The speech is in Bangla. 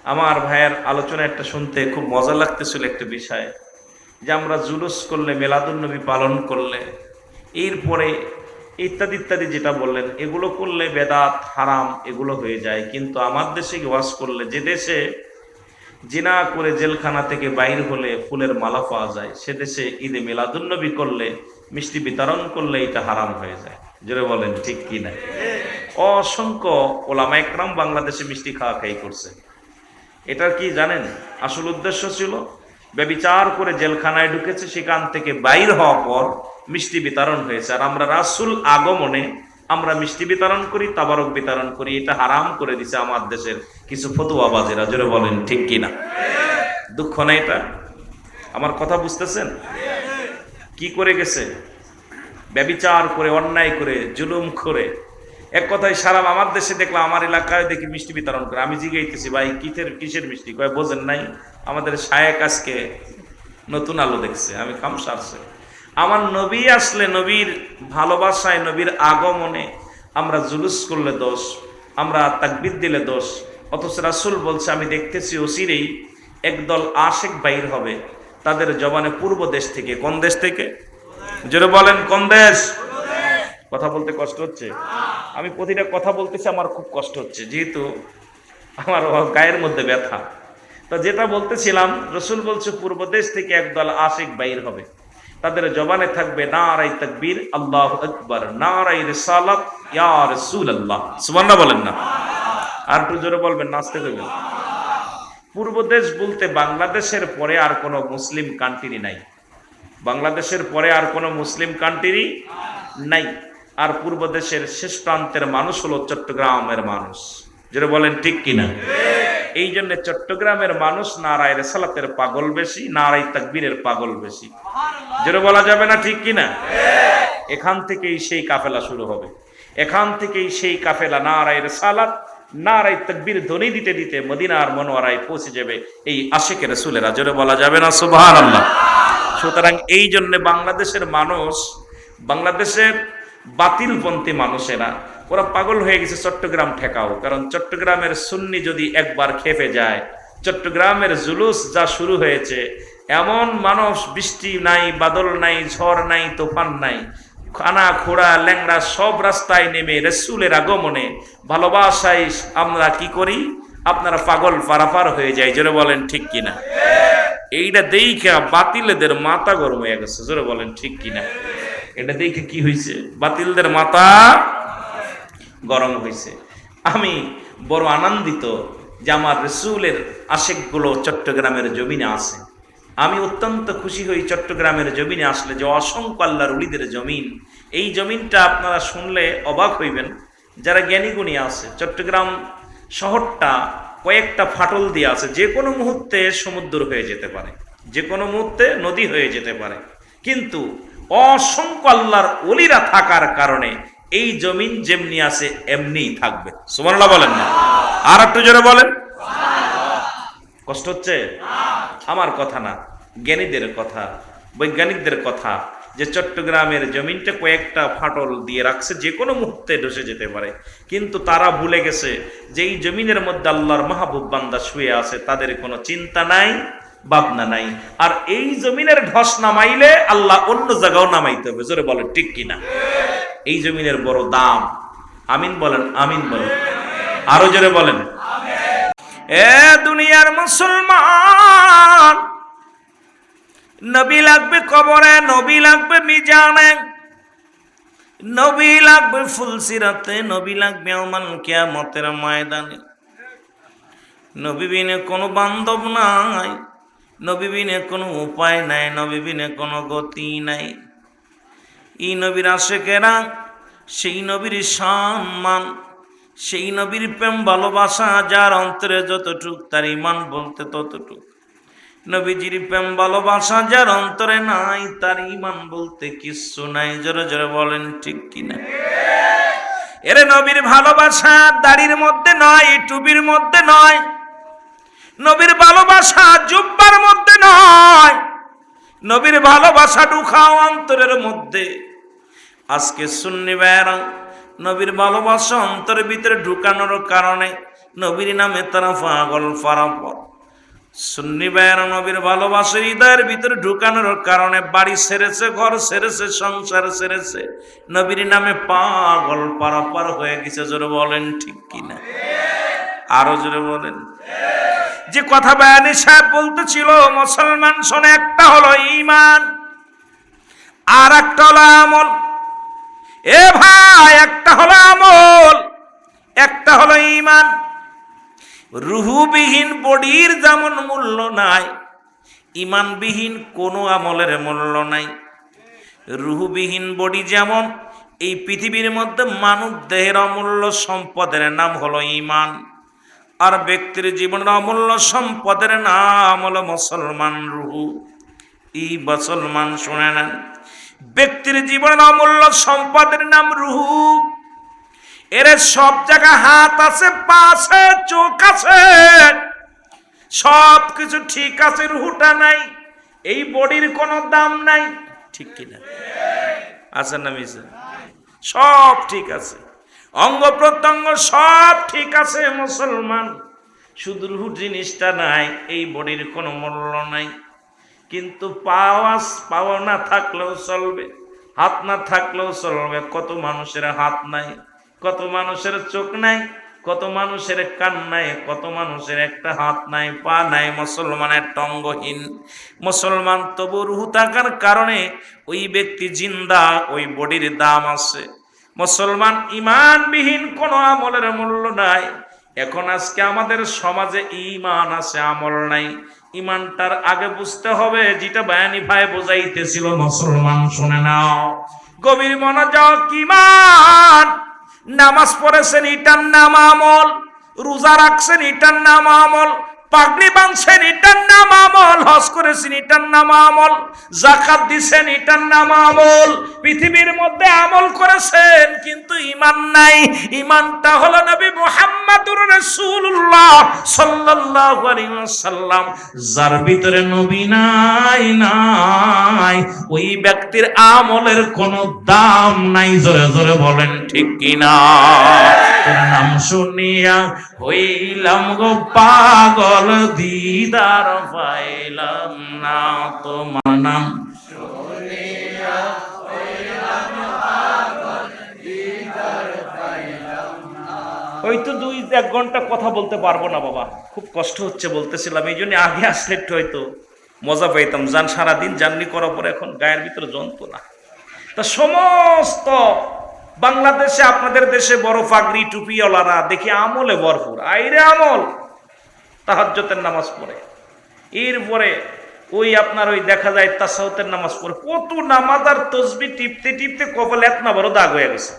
আমার ভাইয়ের আলোচনা একটা শুনতে খুব মজা লাগতেছিল একটা বিষয়, যে আমরা জুলুস করলে, মিলাদুন্নবী পালন করলে, এরপরে ইত্যাদি ইত্যাদি যেটা বললেন, এগুলো করলে বেদাত হারাম এগুলো হয়ে যায়। কিন্তু আমার দেশে ওয়াজ করলে, যে দেশে জিনা করে জেলখানা থেকে বাইর হলে ফুলের মালা পাওয়া যায়, সে দেশে ঈদে মিলাদুন্নবী করলে, মিষ্টি বিতরণ করলে এটা হারাম হয়ে যায়। জোরে বলেন ঠিক কি না? অসংখ্য ওলামা একরাম বাংলাদেশে মিষ্টি খাওয়া খাই করছে। এটার কি জানেন আসল উদ্দেশ্য ছিল? ব্যভিচার করে জেলখানায় ঢুকেছে, সেখান থেকে বাইর হওয়ার পর মিষ্টি বিতরণ হয়েছে। আর আমরা রাসূল আগমনে আমরা মিষ্টি বিতরণ করি, তাবারক বিতরণ করি। এটা হারাম করে দিছে আমার দেশের কিছু ফতুয়াবাজেরা। জোরে বলেন ঠিক কিনা? দুঃখ না এটা? আমার কথা বুঝতেছেন? কি করে গেছে? ব্যভিচার করে, অন্যায় করে, জুলুম করে। এক কথায় সারা আমার দেশে দেখলাম, আমার এলাকায় দেখি মিষ্টি বিতরণ করে। আমি জিজ্ঞাসা, ভাই কিসের মিষ্টি? কয় বোঝেন নাই, আমাদের শায়েক আজকে নতুন আলো দেখছে। আমি কাম সারছে। আমার নবী আসলে, নবীর ভালোবাসায়, নবীর আগমনে আমরা জুলুস করলে দোষ, আমরা তাকবীর দিলে দোষ। অথচ রাসূল বলছে, আমি দেখতেছি অচিরেই একদল আশেক বাইর হবে তাদের জবানে পূর্ব দেশ থেকে। কোন দেশ থেকে? জোরে বলেন কোন দেশ? কথা বলতে কষ্ট হচ্ছে? আমি প্রতিটা কথা বলতেছি, আমার খুব কষ্ট হচ্ছে, যেহেতু আমার গায়ের মধ্যে ব্যথা। তো যেটা বলতেছিলাম, রসুল বলছে পূর্ব দেশ থেকে একদল আশিক বাইর হবে, তাদের জবানে থাকবে নারাই তাকবীর, আল্লাহু আকবার, নারাই রিসালাত, ইয়া রাসূলুল্লাহ। সুবহানাল্লাহ বলেন না? আর একটু জোরে বলবেন, নাচতে কইবেন। পূর্ব দেশ বলতে বাংলাদেশের পরে আর কোনো মুসলিম কান্ট্রি নাই। বাংলাদেশের পরে আর কোনো মুসলিম কান্ট্রি নাই। আর পূর্ব দেশের শেষ প্রান্তের মানুষ হলো চট্টগ্রামের মানুষ। যেটা বলেন ঠিক কিনা? এই জন্য চট্টগ্রামের মানুষ নারায় রিসালাতের পাগল বেশি, নারায় তাকবীরের পাগল বেশি। যেটা বলা যাবে না ঠিক কিনা? এখান থেকেই সেই কাফেলা শুরু হবে। এখান থেকেই সেই কাফেলা নারায় রিসালাত, নারায় তাকবীর ধ্বনি দিতে দিতে মদিনার মনোয়ারায় পৌঁছে যাবে এই আশিকে রাসূলেরা। যেটা বলা যাবে না সুবহানাল্লাহ? সুতরাং এই জন্য বাংলাদেশের মানুষ, বাংলাদেশের বাতিলপন্থী মানুষেরা, ওরা পাগল হয়ে গেছে চট্টগ্রাম ঠেকাও। কারণ চট্টগ্রামের সুন্নি যদি একবার খেপে যায়, চট্টগ্রামের জুলুস যা শুরু হয়েছে, এমন মানুষ, বৃষ্টি নাই, বাদল নাই, ঝড় নাই, তুফান নাই, খানা খোড়া ল্যাংড়া সব রাস্তায় নেমে রাসূলের আগমনে ভালোবাসায় আমরা কি করি? আপনারা পাগল পারাপার হয়ে যায়। জোরে বলেন ঠিক কিনা? এইটা দেখে বাতিলদের মাথা গরম হয়ে গেছে। জোরে বলেন ঠিক কিনা? এটা দেখে কি হয়েছে? বাতিলদের মাথা গরম হয়েছে। আমি বড় আনন্দিত যে আমার রাসূলের আশিকগুলো চট্টগ্রামের জমিনে আছে। আমি অত্যন্ত খুশি হই চট্টগ্রামের জমিনে আসলে, যে অসংখ্য আল্লাহর ওলিদের জমিন। এই জমিনটা আপনারা শুনলে অবাক হইবেন, যারা জ্ঞানীগুণী আছে। চট্টগ্রাম শহরটা কয়েকটা ফাটল দিয়ে আছে, যে কোনো মুহূর্তে সমুদ্র হয়ে যেতে পারে, যে কোনো মুহূর্তে নদী হয়ে যেতে পারে। কিন্তু অসংখ্য আল্লাহর ওলিরা থাকার কারণে এই জমিন যেমনি আছে এমনিই থাকবে। সুবহানাল্লাহ বলেন না? আর একটু জোরে বলেন। কষ্ট হচ্ছে? আমার কথা না, জ্ঞানীদের কথা, বৈজ্ঞানিকদের কথা, যে চট্টগ্রামের জমিনটা কয়েকটা ফাটল দিয়ে রাখছে, যে কোনো মুহূর্তে ধসে যেতে পারে। কিন্তু তারা ভুলে গেছে যে এই জমিনের মধ্যে আল্লাহর মাহবুব বান্দা শুয়ে আছে, তাদের কোনো চিন্তা নাই, ভাবনা নাই। আর এই জমিনের ধস নামাইলে আল্লাহ অন্য জায়গাও নামাইতে হবে। জোরে বলেন ঠিক কিনা? এই জমিনের বড় দাম। আমিন বলেন, আমিন বলেন, আরো জোরে বলেন। এ দুনিয়ার মুসলমান, নবী লাগবে কবরে, নবী লাগবে মিজানে, নবী লাগবে ফুলসিরাতে, নবী লাগবে ইয়াউমাল কিয়ামতের ময়দানে। নবী বিনে কোনো বান্ধব নাই, নবী বিনে কোনো উপায় নাই, নবী বিনে কোনো গতি নাই। এই নবীর আশিকেরা সেই নবীর সম্মান, সেই নবীর প্রেম ভালোবাসা যার অন্তরে যতটুক, তার ঈমান বলতে ততটুক। নবীজির প্রেম ভালোবাসা যার অন্তরে নাই, তার ঈমান বলতে কিচ্ছু নাই। জোরে জোরে বলেন ঠিক কিনা? এরে নবীর ভালোবাসা দাড়ির মধ্যে নয়, টুপির মধ্যে নয়, নবীর ভালোবাসা জুব্বার মধ্যে নয়, নবীর ভালোবাসা ঢুকাও অন্তরের মধ্যে। আজকে সুন্নি ভাইয়েরা নবীর ভালোবাসা অন্তরের ভিতরে ঢুকানোর কারণে নবীর নামে তারা পাগল পারাপর। সুন্নি ভাইয়েরা নবীর ভালোবাসার হৃদয়ের ভিতরে ঢুকানোর কারণে বাড়ি ছেড়েছে, ঘর ছেড়েছে, সংসার ছেড়েছে, নবীর নামে পাগল পারাপার হয়ে গেছে। জোরে বলেন ঠিক কিনা? আরো জোরে বলেন। যে কথা বয়ানী সাহেব বলতেছিল, মুসলমান শোনে, একটা হলো ঈমান আর একটা হলো আমল। এ ভাই, একটা হলো আমল, একটা হলো ঈমান। রুহুবিহীন বডির যেমন মূল্য নাই, ঈমানবিহীন কোনো আমলের মূল্য নাই। রুহুবিহীন বডি যেমন, এই পৃথিবীর মধ্যে মানব দেহের অমূল্য সম্পদের নাম হলো ঈমান, আর ব্যক্তির জীবনের অমূল্য সম্পদের নাম হলো মুসলমান রুহু। এই মুসলমান শুনে নেন, ব্যক্তির জীবনের অমূল্য সম্পদের নাম রুহু। এর সব জায়গায় হাত আছে, পা আছে, চোখ আছে, সব কিছু ঠিক আছে, রুহুটা নাই। এই বডির কোনো দাম নাই, ঠিক কিনা? আছে না মিছে? সব ঠিক আছে, অঙ্গ প্রত্যঙ্গ সব ঠিক আছে মুসলমান, শুধু রুহু জিনিসটা নাই। এই বডির কোনো মূল্য নাই। কিন্তু পাওয়া না থাকলেও চলবে, হাত না থাকলেও চলবে। কত মানুষের হাত নাই, কত মানুষের চোখ নাই, কত মানুষের কান নাই, কত মানুষের একটা হাত নাই, পা নাই, মুসলমান একটা অঙ্গহীন। মুসলমান তবু রুহু থাকার কারণে ওই ব্যক্তি জিন্দা, ওই বডির দাম আছে। মুসলমান ঈমানবিহীন কোনো আমলের মূল্য নাই। এখন আজকে আমাদের সমাজে ঈমান আছে, আমল নাই। ঈমানটার আগে বুঝতে হবে, যেটা বায়ানী ভাই বোঝাইতেছিল, মুসলমান শুনে নাও, গভীর মনোযোগ। ঈমান, নামাজ পড়েছেন এটার নাম আমল, রোজা রাখছেন এটার নাম আমল, পাগড়ি বাঁধছেন এটার নাম আমল, হজ করেছেন এটার নাম আমল, যাকাত দিছেন এটার নাম আমল। পৃথিবীর মধ্যে আমল করেছেন, কিন্তু ঈমান নাই। ঈমানটা হলো নবী মুহাম্মদুর রাসূলুল্লাহ সাল্লাল্লাহু আলাইহি ওয়াসাল্লাম। যার ভিতরে নবী নাই, ওই ব্যক্তির আমলের কোনো দাম নাই। জোরে জোরে বলেন ঠিক কিনা? তোর নাম শুনিয়া হইলাম গো পাগল, দিদার পাইলাম না, তোমার নাম শুনিয়া হইলাম পাগল, দিদার পাইলাম না। ওই তো 2-1 ঘন্টা কথা বলতে পারবো না বাবা, খুব কষ্ট হচ্ছে বলতেছিলাম। এই জন্য আগে আসলে একটু হয়তো মজা পাইতাম। সারাদিন জার্নি করার পরে এখন গায়ের ভিতরে যন্ত্রণা। তা সমস্ত বাংলাদেশে, আপনাদের দেশে বড় পাগড়ি টুপিওয়ালারা দেখি আমলে ভরপুর। আইরে আমল, তাহাজ্জুদের নামাজ পড়ে, এরপরে ওই আপনার ওই দেখা যায় তাসাউতের নামাজ পড়ে, কত নামাজ আর তসবিহ টিপতে টিপতে কপালে এত না বড় দাগ হয়ে গেছে।